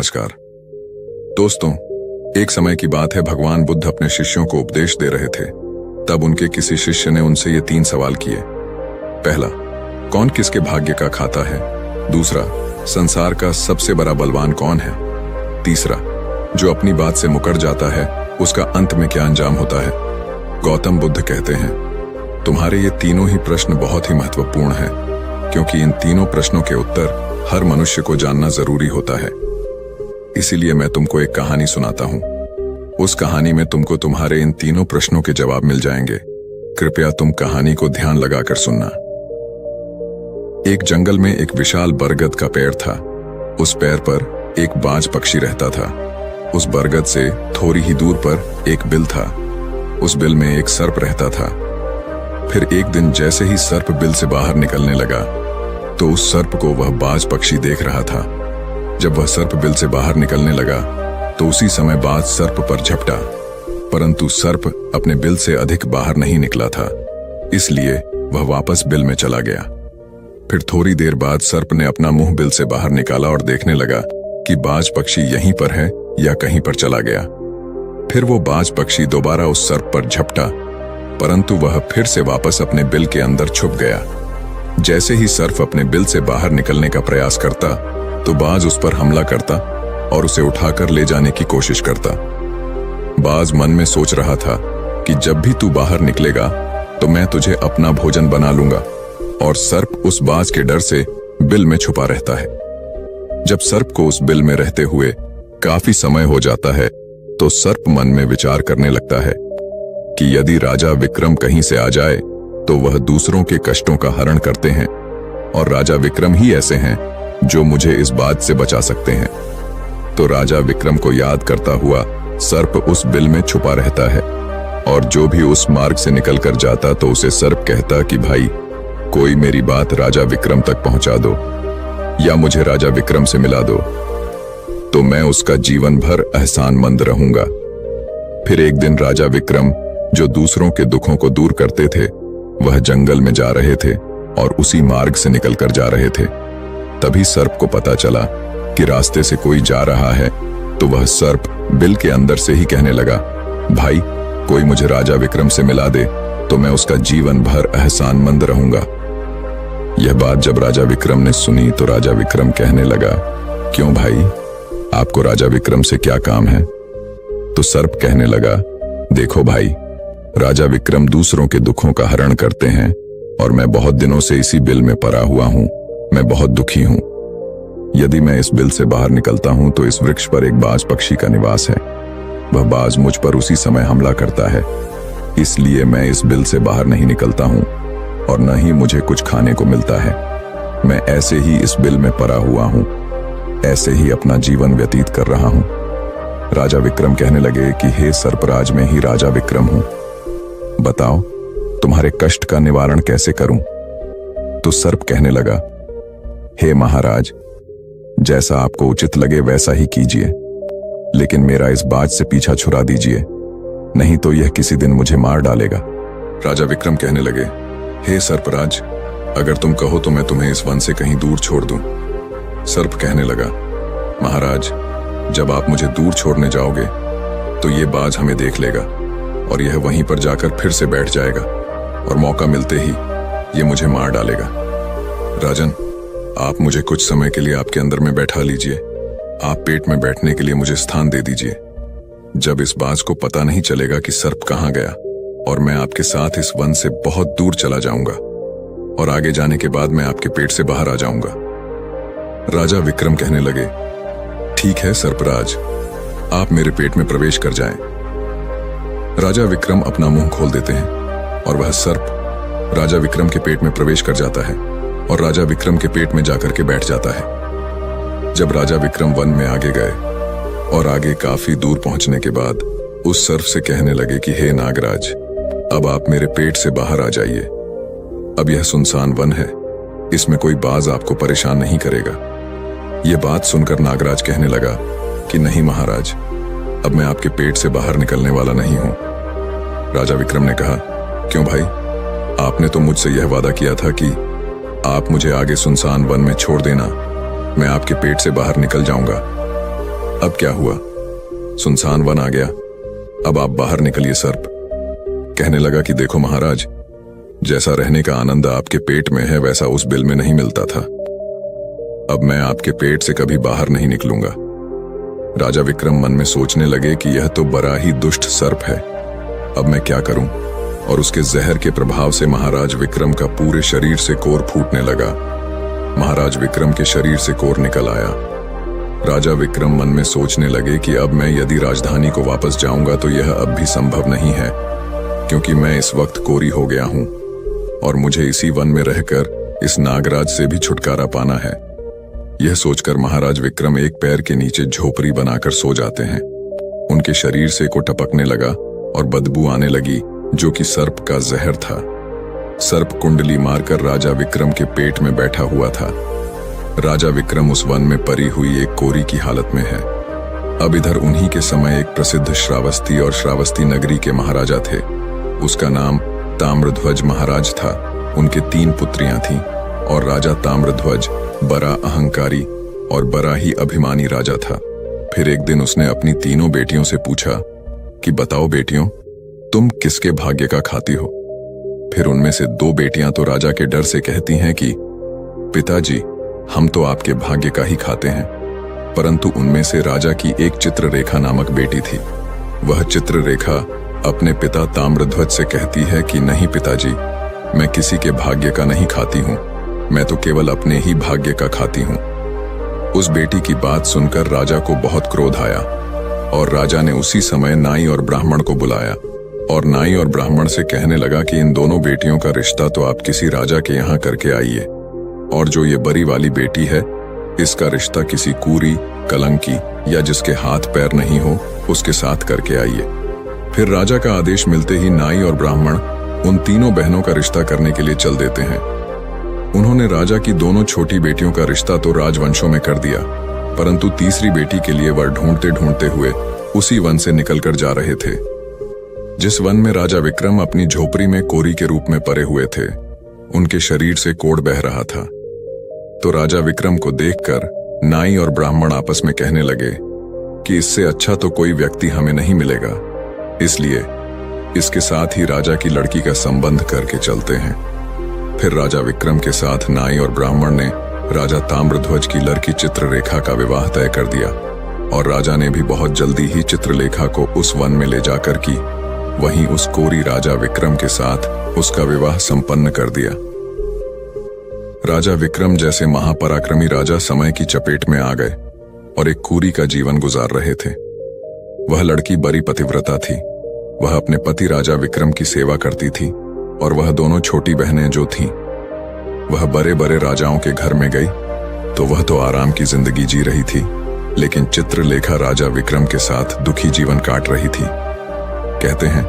नमस्कार दोस्तों, एक समय की बात है, भगवान बुद्ध अपने शिष्यों को उपदेश दे रहे थे। तब उनके किसी शिष्य ने उनसे ये 3 सवाल किए। पहला, कौन किसके भाग्य का खाता है? दूसरा, संसार का सबसे बड़ा बलवान कौन है? तीसरा, जो अपनी बात से मुकर जाता है उसका अंत में क्या अंजाम होता है? गौतम बुद्ध कहते हैं, तुम्हारे ये तीनों ही प्रश्न बहुत ही महत्वपूर्ण हैं, क्योंकि इन तीनों प्रश्नों के उत्तर हर मनुष्य को जानना जरूरी होता है। इसीलिए मैं तुमको एक कहानी सुनाता हूं। उस कहानी में तुमको तुम्हारे इन तीनों प्रश्नों के जवाब मिल जाएंगे। कृपया तुम कहानी को ध्यान लगाकर सुनना। एक जंगल में एक विशाल बरगद का पेड़ था। उस पेड़ पर एक बाज पक्षी रहता था। उस बरगद से थोड़ी ही दूर पर एक बिल था। उस बिल में एक सर्प रहता था। फिर एक दिन जैसे ही सर्प बिल से बाहर निकलने लगा तो उस सर्प को वह बाज पक्षी देख रहा था। जब वह सर्प बिल से बाहर निकलने लगा तो उसी समय बाज सर्प पर झपटा, परंतु सर्प अपने बिल से अधिक बाहर नहीं निकला था, इसलिए वह वापस बिल में चला गया। फिर थोड़ी देर बाद सर्प ने अपना मुंह बिल से बाहर निकाला और देखने लगा कि बाज पक्षी यहीं पर है या कहीं पर चला गया। फिर वो बाज पक्षी दोबारा उस सर्प पर झपटा, परंतु वह फिर से वापस अपने बिल के अंदर छुप गया। जैसे ही सर्प अपने बिल से बाहर निकलने का प्रयास करता तो बाज उस पर हमला करता और उसे उठाकर ले जाने की कोशिश करता। बाज मन में सोच रहा था कि जब भी तू बाहर निकलेगा तो मैं तुझे अपना भोजन बना लूंगा, और सर्प उस बाज के डर से बिल में छुपा रहता है। जब सर्प को उस बिल में रहते हुए काफी समय हो जाता है तो सर्प मन में विचार करने लगता है कि यदि राजा विक्रम कहीं से आ जाए तो वह दूसरों के कष्टों का हरण करते हैं, और राजा विक्रम ही ऐसे हैं जो मुझे इस बात से बचा सकते हैं। तो राजा विक्रम को याद करता हुआ सर्प उस बिल में छुपा रहता है, और जो भी उस मार्ग से निकलकर जाता तो उसे सर्प कहता कि भाई, कोई मेरी बात राजा विक्रम तक पहुंचा दो या मुझे राजा विक्रम से मिला दो, तो मैं उसका जीवन भर एहसानमंद रहूंगा। फिर एक दिन राजा विक्रम, जो दूसरों के दुखों को दूर करते थे, वह जंगल में जा रहे थे और उसी मार्ग से निकलकर जा रहे थे। तभी सर्प को पता चला कि रास्ते से कोई जा रहा है, तो वह सर्प बिल के अंदर से ही कहने लगा, भाई, कोई मुझे राजा विक्रम से मिला दे तो मैं उसका जीवन भर एहसानमंद रहूंगा। यह बात जब राजा विक्रम ने सुनी तो राजा विक्रम कहने लगा, क्यों भाई, आपको राजा विक्रम से क्या काम है? तो सर्प कहने लगा, देखो भाई, राजा विक्रम दूसरों के दुखों का हरण करते हैं और मैं बहुत दिनों से इसी बिल में पड़ा हुआ हूं। मैं बहुत दुखी हूं। यदि मैं इस बिल से बाहर निकलता हूं तो इस वृक्ष पर एक बाज पक्षी का निवास है। वह बाज मुझ पर उसी समय हमला करता है, इसलिए मैं इस बिल से बाहर नहीं निकलता हूं और न ही मुझे कुछ खाने को मिलता है। मैं ऐसे ही इस बिल में पड़ा हुआ हूं, ऐसे ही अपना जीवन व्यतीत कर रहा हूं। राजा विक्रम कहने लगे कि हे सर्पराज, मैं ही राजा विक्रम हूं, बताओ तुम्हारे कष्ट का निवारण कैसे करूं? तो सर्प कहने लगा, हे महाराज, जैसा आपको उचित लगे वैसा ही कीजिए, लेकिन मेरा इस बाज से पीछा छुड़ा दीजिए, नहीं तो यह किसी दिन मुझे मार डालेगा। राजा विक्रम कहने लगे, हे सर्पराज, अगर तुम कहो तो मैं तुम्हें इस वन से कहीं दूर छोड़ दूं। सर्प कहने लगा, महाराज, जब आप मुझे दूर छोड़ने जाओगे तो ये बाज हमें देख लेगा और यह वहीं पर जाकर फिर से बैठ जाएगा और मौका मिलते ही ये मुझे मार डालेगा। राजन, आप मुझे कुछ समय के लिए आपके अंदर में बैठा लीजिए। आप पेट में बैठने के लिए मुझे स्थान दे दीजिए। जब इस बाज को पता नहीं चलेगा कि सर्प कहाँ गया, और मैं आपके साथ इस वन से बहुत दूर चला जाऊंगा और आगे जाने के बाद मैं आपके पेट से बाहर आ जाऊंगा। राजा विक्रम कहने लगे, ठीक है सर्पराज, आप मेरे पेट में प्रवेश कर जाएं। राजा विक्रम अपना मुंह खोल देते हैं और वह सर्प राजा विक्रम के पेट में प्रवेश कर जाता है और राजा विक्रम के पेट में जाकर के बैठ जाता है। जब राजा विक्रम वन में आगे गए और आगे काफी दूर पहुंचने के बाद उस सर्प से कहने लगे कि हे नागराज, अब आप मेरे पेट से बाहर आ जाइए। अब यह सुनसान वन है, इसमें कोई बाज आपको परेशान नहीं करेगा। यह बात सुनकर नागराज कहने लगा कि नहीं महाराज, अब मैं आपके पेट से बाहर निकलने वाला नहीं हूं। राजा विक्रम ने कहा, क्यों भाई, आपने तो मुझसे यह वादा किया था कि आप मुझे आगे सुनसान वन में छोड़ देना, मैं आपके पेट से बाहर निकल जाऊंगा। अब क्या हुआ? सुनसान वन आ गया। अब आप बाहर निकलिए सर्प। कहने लगा कि देखो महाराज, जैसा रहने का आनंद आपके पेट में है वैसा उस बिल में नहीं मिलता था। अब मैं आपके पेट से कभी बाहर नहीं निकलूंगा। राजा विक्रम मन में सोचने लगे कि यह तो बड़ा ही दुष्ट सर्प है। अब मैं क्या करूं? और उसके जहर के प्रभाव से महाराज विक्रम का पूरे शरीर से कोर फूटने लगा। महाराज विक्रम के शरीर से कोर निकल आया। राजा विक्रम मन में सोचने लगे कि अब मैं यदि राजधानी को वापस जाऊंगा तो यह अब भी संभव नहीं है, क्योंकि मैं इस वक्त कोरी हो गया हूं और मुझे इसी वन में रहकर इस नागराज से भी छुटकारा पाना है। यह सोचकर महाराज विक्रम एक पैर के नीचे झोपड़ी बनाकर सो जाते हैं। उनके शरीर से को टपकने लगा और बदबू आने लगी, जो कि सर्प का जहर था। सर्प कुंडली मारकर राजा विक्रम के पेट में बैठा हुआ था। राजा विक्रम उस वन में परी हुई एक कोरी की हालत में है। अब इधर उन्हीं के समय एक प्रसिद्ध श्रावस्ती और श्रावस्ती नगरी के महाराजा थे। उसका नाम ताम्रध्वज महाराज था। उनके 3 पुत्रियां थीं और राजा ताम्रध्वज बड़ा अहंकारी और बड़ा ही अभिमानी राजा था। फिर एक दिन उसने अपनी तीनों बेटियों से पूछा कि बताओ बेटियों, तुम किसके भाग्य का खाती हो? फिर उनमें से 2 बेटियां तो राजा के डर से कहती हैं कि पिताजी, हम तो आपके भाग्य का ही खाते हैं। परंतु उनमें से राजा की एक चित्ररेखा नामक बेटी थी। वह चित्ररेखा अपने पिता ताम्रध्वज से कहती है कि नहीं पिताजी, मैं किसी के भाग्य का नहीं खाती हूँ, मैं तो केवल अपने ही भाग्य का खाती हूँ। उस बेटी की बात सुनकर राजा को बहुत क्रोध आया और राजा ने उसी समय नाई और ब्राह्मण को बुलाया और नाई और ब्राह्मण से कहने लगा कि इन दोनों बेटियों का रिश्ता तो आप किसी राजा के यहाँ करके आइए, और जो ये बड़ी वाली बेटी है इसका रिश्ता किसी कूरी, कलंकी या जिसके हाथ पैर नहीं हो उसके साथ करके आइए। फिर राजा का आदेश मिलते ही नाई और ब्राह्मण उन तीनों बहनों का रिश्ता करने के लिए चल देते हैं। उन्होंने राजा की दोनों छोटी बेटियों का रिश्ता तो राजवंशों में कर दिया, परंतु तीसरी बेटी के लिए वर ढूंढते ढूंढते हुए उसी वन से निकलकर जा रहे थे जिस वन में राजा विक्रम अपनी झोपड़ी में कोरी के रूप में परे हुए थे। उनके शरीर से कोढ़ बह रहा था। तो राजा विक्रम को देखकर नाई और ब्राह्मण आपस में कहने लगे कि इससे अच्छा तो कोई व्यक्ति हमें नहीं मिलेगा, इसलिए इसके साथ ही राजा की लड़की का संबंध करके चलते हैं। फिर राजा विक्रम के साथ नाई और ब्राह्मण ने राजा ताम्रध्वज की लड़की चित्ररेखा का विवाह तय कर दिया और राजा ने भी बहुत जल्दी ही चित्रलेखा को उस वन में ले जाकर की वहीं उस कोरी राजा विक्रम के साथ उसका विवाह संपन्न कर दिया। राजा विक्रम जैसे महापराक्रमी राजा समय की चपेट में आ गए और एक कूरी का जीवन गुजार रहे थे। वह लड़की बड़ी पतिव्रता थी। वह अपने पति राजा विक्रम की सेवा करती थी और वह दोनों छोटी बहनें जो थीं, वह बड़े बड़े राजाओं के घर में गई तो वह तो आराम की जिंदगी जी रही थी, लेकिन चित्रलेखा राजा विक्रम के साथ दुखी जीवन काट रही थी। कहते हैं,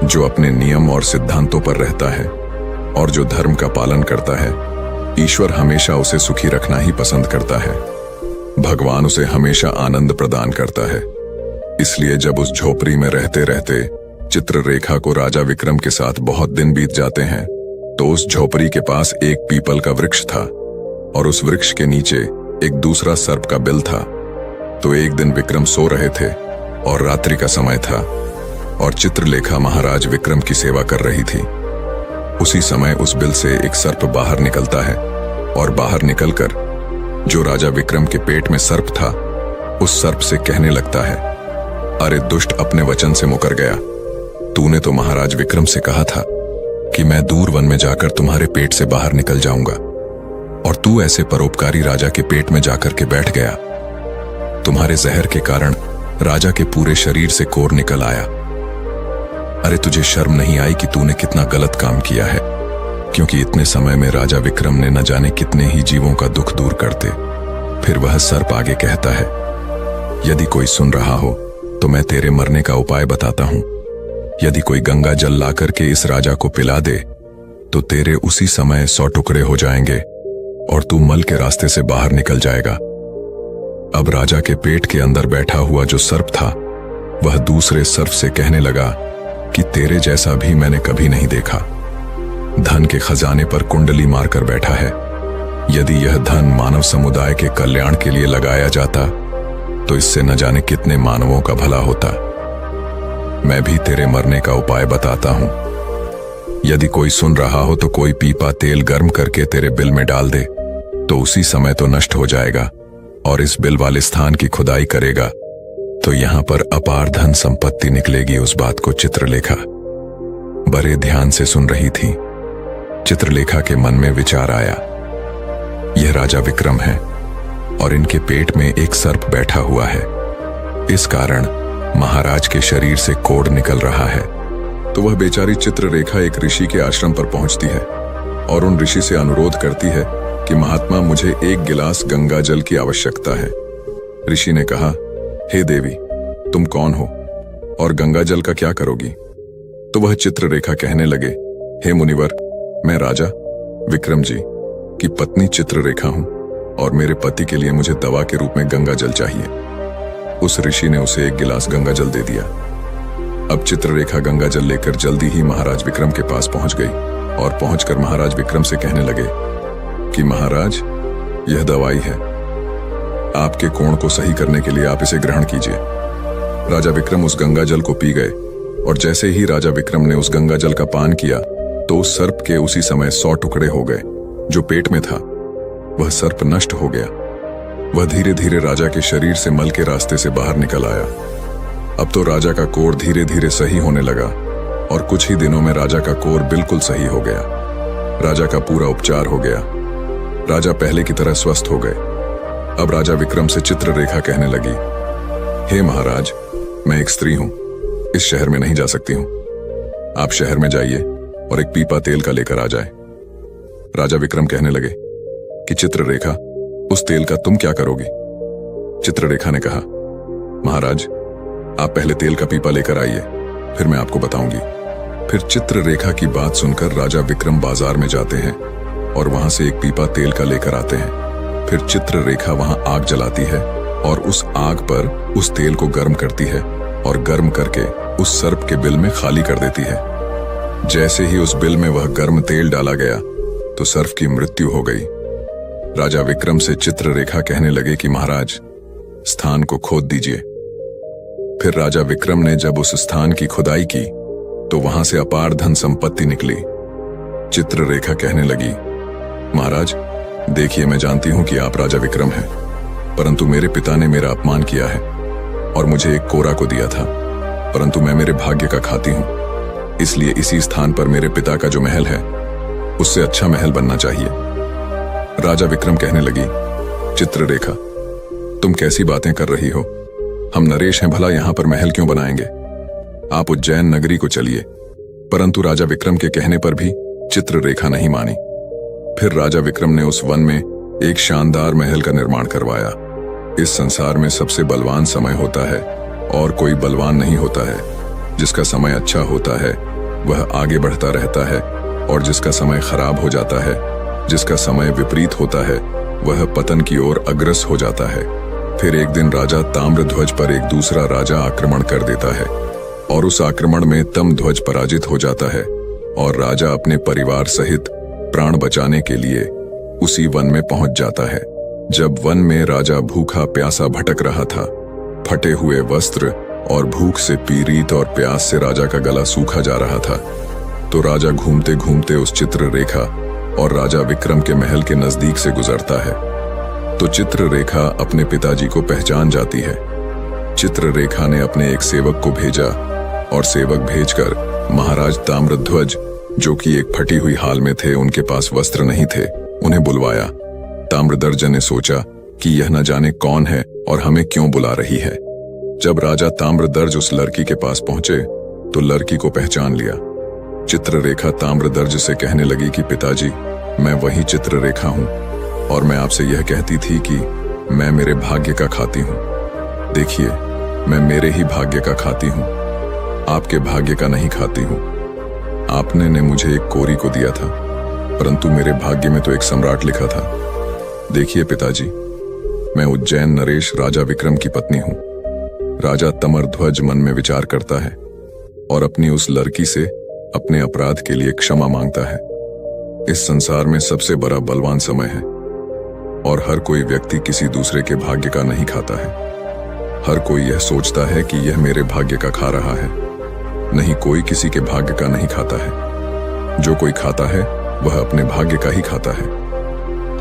जो अपने नियम और सिद्धांतों पर रहता है और जो धर्म का पालन करता है, ईश्वर हमेशा उसे सुखी रखना ही पसंद करता है। भगवान उसे हमेशा आनंद प्रदान करता है। इसलिए जब उस झोपड़ी में रहते रहते चित्ररेखा को राजा विक्रम के साथ बहुत दिन बीत जाते हैं, तो उस झोपड़ी के पास एक पीपल का वृक्ष था और उस वृक्ष के नीचे एक दूसरा सर्प का बिल था। तो एक दिन विक्रम सो रहे थे और रात्रि का समय था और चित्रलेखा महाराज विक्रम की सेवा कर रही थी। उसी समय उस बिल से एक सर्प बाहर निकलता है और बाहर निकलकर जो राजा विक्रम के पेट में सर्प था, उस सर्प से कहने लगता है, अरे दुष्ट, अपने वचन से मुकर गया। तूने तो महाराज विक्रम से कहा था कि मैं दूर वन में जाकर तुम्हारे पेट से बाहर निकल जाऊंगा, और तू ऐसे परोपकारी राजा के पेट में जाकर के बैठ गया। तुम्हारे जहर के कारण राजा के पूरे शरीर से कोर निकल आया। अरे तुझे शर्म नहीं आई कि तूने कितना गलत काम किया है? क्योंकि इतने समय में राजा विक्रम ने न जाने कितने ही जीवों का दुख दूर करते। फिर वह सर्प आगे कहता है, यदि कोई सुन रहा हो तो मैं तेरे मरने का उपाय बताता हूं। यदि कोई गंगा जल लाकर के इस राजा को पिला दे तो तेरे उसी समय 100 टुकड़े हो जाएंगे और तू मल के रास्ते से बाहर निकल जाएगा। अब राजा के पेट के अंदर बैठा हुआ जो सर्प था, वह दूसरे सर्प से कहने लगा कि तेरे जैसा भी मैंने कभी नहीं देखा। धन के खजाने पर कुंडली मारकर बैठा है। यदि यह धन मानव समुदाय के कल्याण के लिए लगाया जाता तो इससे न जाने कितने मानवों का भला होता। मैं भी तेरे मरने का उपाय बताता हूं। यदि कोई सुन रहा हो तो कोई पीपा तेल गर्म करके तेरे बिल में डाल दे, तो उसी समय तो नष्ट हो जाएगा, और इस बिल वाले स्थान की खुदाई करेगा तो यहां पर अपार धन संपत्ति निकलेगी। उस बात को चित्रलेखा बड़े ध्यान से सुन रही थी। चित्रलेखा के मन में विचार आया, यह राजा विक्रम है और इनके पेट में एक सर्प बैठा हुआ है। इस कारण महाराज के शरीर से कोढ़ निकल रहा है। तो वह बेचारी चित्ररेखा एक ऋषि के आश्रम पर पहुंचती है और उन ऋषि से अनुरोध करती है कि महात्मा, मुझे एक गिलास गंगा जल की आवश्यकता है। ऋषि ने कहा, हे देवी, तुम कौन हो और गंगा जल का क्या करोगी? तो वह चित्ररेखा कहने लगे, हे मुनिवर, मैं राजा विक्रम जी की पत्नी चित्ररेखा हूं और मेरे पति के लिए मुझे दवा के रूप में गंगा जल चाहिए। उस ऋषि ने उसे एक गिलास गंगा जल दे दिया। अब चित्ररेखा गंगा जल लेकर जल्दी ही महाराज विक्रम के पास पहुंच गई और पहुंचकर महाराज विक्रम से कहने लगे कि महाराज, यह दवाई है, आपके कोढ़ को सही करने के लिए आप इसे ग्रहण कीजिए। राजा विक्रम उस गंगा जल को पी गए और जैसे ही राजा विक्रम ने उस गंगा जल का पान किया तो उस सर्प के उसी समय 100 टुकड़े हो गए। जो पेट में था वह सर्प नष्ट हो गया। वह धीरे धीरे राजा के शरीर से मल के रास्ते से बाहर निकल आया। अब तो राजा का कोढ़ धीरे धीरे सही होने लगा और कुछ ही दिनों में राजा का कोढ़ बिल्कुल सही हो गया। राजा का पूरा उपचार हो गया। राजा पहले की तरह स्वस्थ हो गए। अब राजा विक्रम से चित्ररेखा कहने लगी, हे महाराज, मैं एक स्त्री हूं, इस शहर में नहीं जा सकती हूं। आप शहर में जाइए और एक पीपा तेल का लेकर आ जाए। राजा विक्रम कहने लगे कि चित्ररेखा, उस तेल का तुम क्या करोगी? चित्ररेखा ने कहा, महाराज, आप पहले तेल का पीपा लेकर आइए, फिर मैं आपको बताऊंगी। फिर चित्ररेखा की बात सुनकर राजा विक्रम बाजार में जाते हैं और वहां से एक पीपा तेल का लेकर आते हैं। फिर चित्ररेखा वहां आग जलाती है और उस आग पर उस तेल को गर्म करती है और गर्म करके उस सर्प के बिल में खाली कर देती है। जैसे ही उस बिल में वह गर्म तेल डाला गया तो सर्प की मृत्यु हो गई। राजा विक्रम से चित्ररेखा कहने लगे कि महाराज, स्थान को खोद दीजिए। फिर राजा विक्रम ने जब उस स्थान की खुदाई की तो वहां से अपार धन संपत्ति निकली। चित्ररेखा कहने लगी, महाराज, देखिए, मैं जानती हूं कि आप राजा विक्रम हैं, परंतु मेरे पिता ने मेरा अपमान किया है और मुझे एक कोरा को दिया था, परंतु मैं मेरे भाग्य का खाती हूं। इसलिए इसी स्थान पर मेरे पिता का जो महल है उससे अच्छा महल बनना चाहिए। राजा विक्रम कहने लगी, चित्ररेखा, तुम कैसी बातें कर रही हो? हम नरेश हैं, भला यहां पर महल क्यों बनाएंगे? आप उज्जैन नगरी को चलिए। परंतु राजा विक्रम के कहने पर भी चित्ररेखा नहीं मानी। फिर राजा विक्रम ने उस वन में एक शानदार महल का निर्माण करवाया। इस संसार में सबसे बलवान समय होता है और कोई बलवान नहीं होता है। जिसका समय अच्छा होता है वह आगे बढ़ता रहता है और जिसका समय खराब हो जाता है, जिसका समय विपरीत होता है, वह पतन की ओर अग्रसर हो जाता है। फिर एक दिन राजा ताम्रध्वज पर एक दूसरा राजा आक्रमण कर देता है और उस आक्रमण में तमध्वज पराजित हो जाता है और राजा अपने परिवार सहित प्राण बचाने के लिए उसी वन में पहुंच जाता है। जब वन में राजा भूखा प्यासा भटक रहा था, फटे हुए वस्त्र और भूख से पीड़ित और प्यास से राजा का गला सूखा जा रहा था, तो राजा घूमते घूमते उस चित्ररेखा और राजा विक्रम के महल के नजदीक से गुजरता है। तो चित्ररेखा अपने पिताजी को पहचान जाती है। चित्ररेखा ने अपने एक सेवक को भेजा और सेवक भेजकर महाराज ताम्रध्वज, जो कि एक फटी हुई हाल में थे, उनके पास वस्त्र नहीं थे, उन्हें बुलवाया। ताम्रध्वज ने सोचा कि यह न जाने कौन है और हमें क्यों बुला रही है। जब राजा ताम्रध्वज उस लड़की के पास पहुंचे तो लड़की को पहचान लिया। चित्ररेखा ताम्रध्वज से कहने लगी कि पिताजी, मैं वही चित्ररेखा हूं और मैं आपसे यह कहती थी कि मैं मेरे भाग्य का खाती हूं। देखिए, मैं मेरे ही भाग्य का खाती हूं, आपके भाग्य का नहीं खाती हूं। आपने ने मुझे एक कोरी को दिया था, परंतु मेरे भाग्य में तो एक सम्राट लिखा था। देखिए पिताजी, मैं उज्जैन नरेश राजा विक्रम की पत्नी हूं। राजा ताम्रध्वज मन में विचार करता है और अपनी उस लड़की से अपने अपराध के लिए क्षमा मांगता है। इस संसार में सबसे बड़ा बलवान समय है और हर कोई व्यक्ति किसी दूसरे के भाग्य का नहीं खाता है। हर कोई यह सोचता है कि यह मेरे भाग्य का खा रहा है। नहीं, कोई किसी के भाग्य का नहीं खाता है। जो कोई खाता है वह अपने भाग्य का ही खाता है।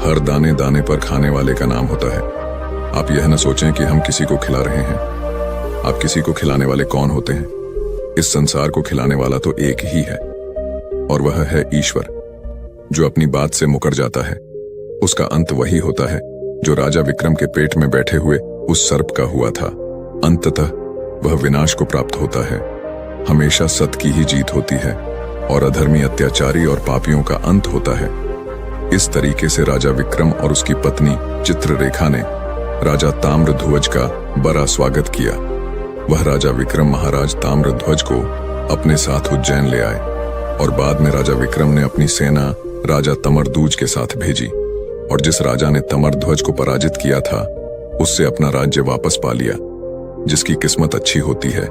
हर दाने दाने पर खाने वाले का नाम होता है। आप यह न सोचें कि हम किसी को खिला रहे हैं। आप किसी को खिलाने वाले कौन होते हैं? इस संसार को खिलाने वाला तो एक ही है, और वह है ईश्वर। जो अपनी बात से मुकर जाता है उसका अंत वही होता है जो राजा विक्रम के पेट में बैठे हुए उस सर्प का हुआ था। अंततः वह विनाश को प्राप्त होता है। हमेशा सत्य की ही जीत होती है और अधर्मी, अत्याचारी और पापियों का अंत होता है। इस तरीके से राजा विक्रम और उसकी पत्नी चित्ररेखा ने राजा ताम्रध्वज का बड़ा स्वागत किया। वह राजा विक्रम महाराज ताम्रध्वज को अपने साथ उज्जैन ले आए और बाद में राजा विक्रम ने अपनी सेना राजा तमरदूज के साथ भेजी, और जिस राजा ने तमरध्वज को पराजित किया था उससे अपना राज्य वापस पा लिया। जिसकी किस्मत अच्छी होती है,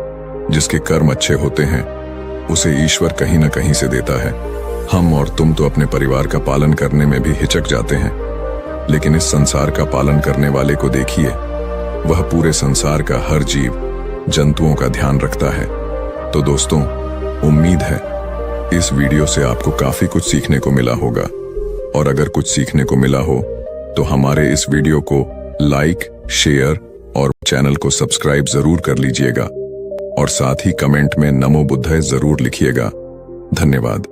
जिसके कर्म अच्छे होते हैं, उसे ईश्वर कहीं न कहीं से देता है। हम और तुम तो अपने परिवार का पालन करने में भी हिचक जाते हैं, लेकिन इस संसार का पालन करने वाले को देखिए, वह पूरे संसार का हर जीव जंतुओं का ध्यान रखता है। तो दोस्तों, उम्मीद है इस वीडियो से आपको काफी कुछ सीखने को मिला होगा, और अगर कुछ सीखने को मिला हो तो हमारे इस वीडियो को लाइक, शेयर और चैनल को सब्सक्राइब जरूर कर लीजिएगा, और साथ ही कमेंट में नमो बुद्धाय जरूर लिखिएगा। धन्यवाद।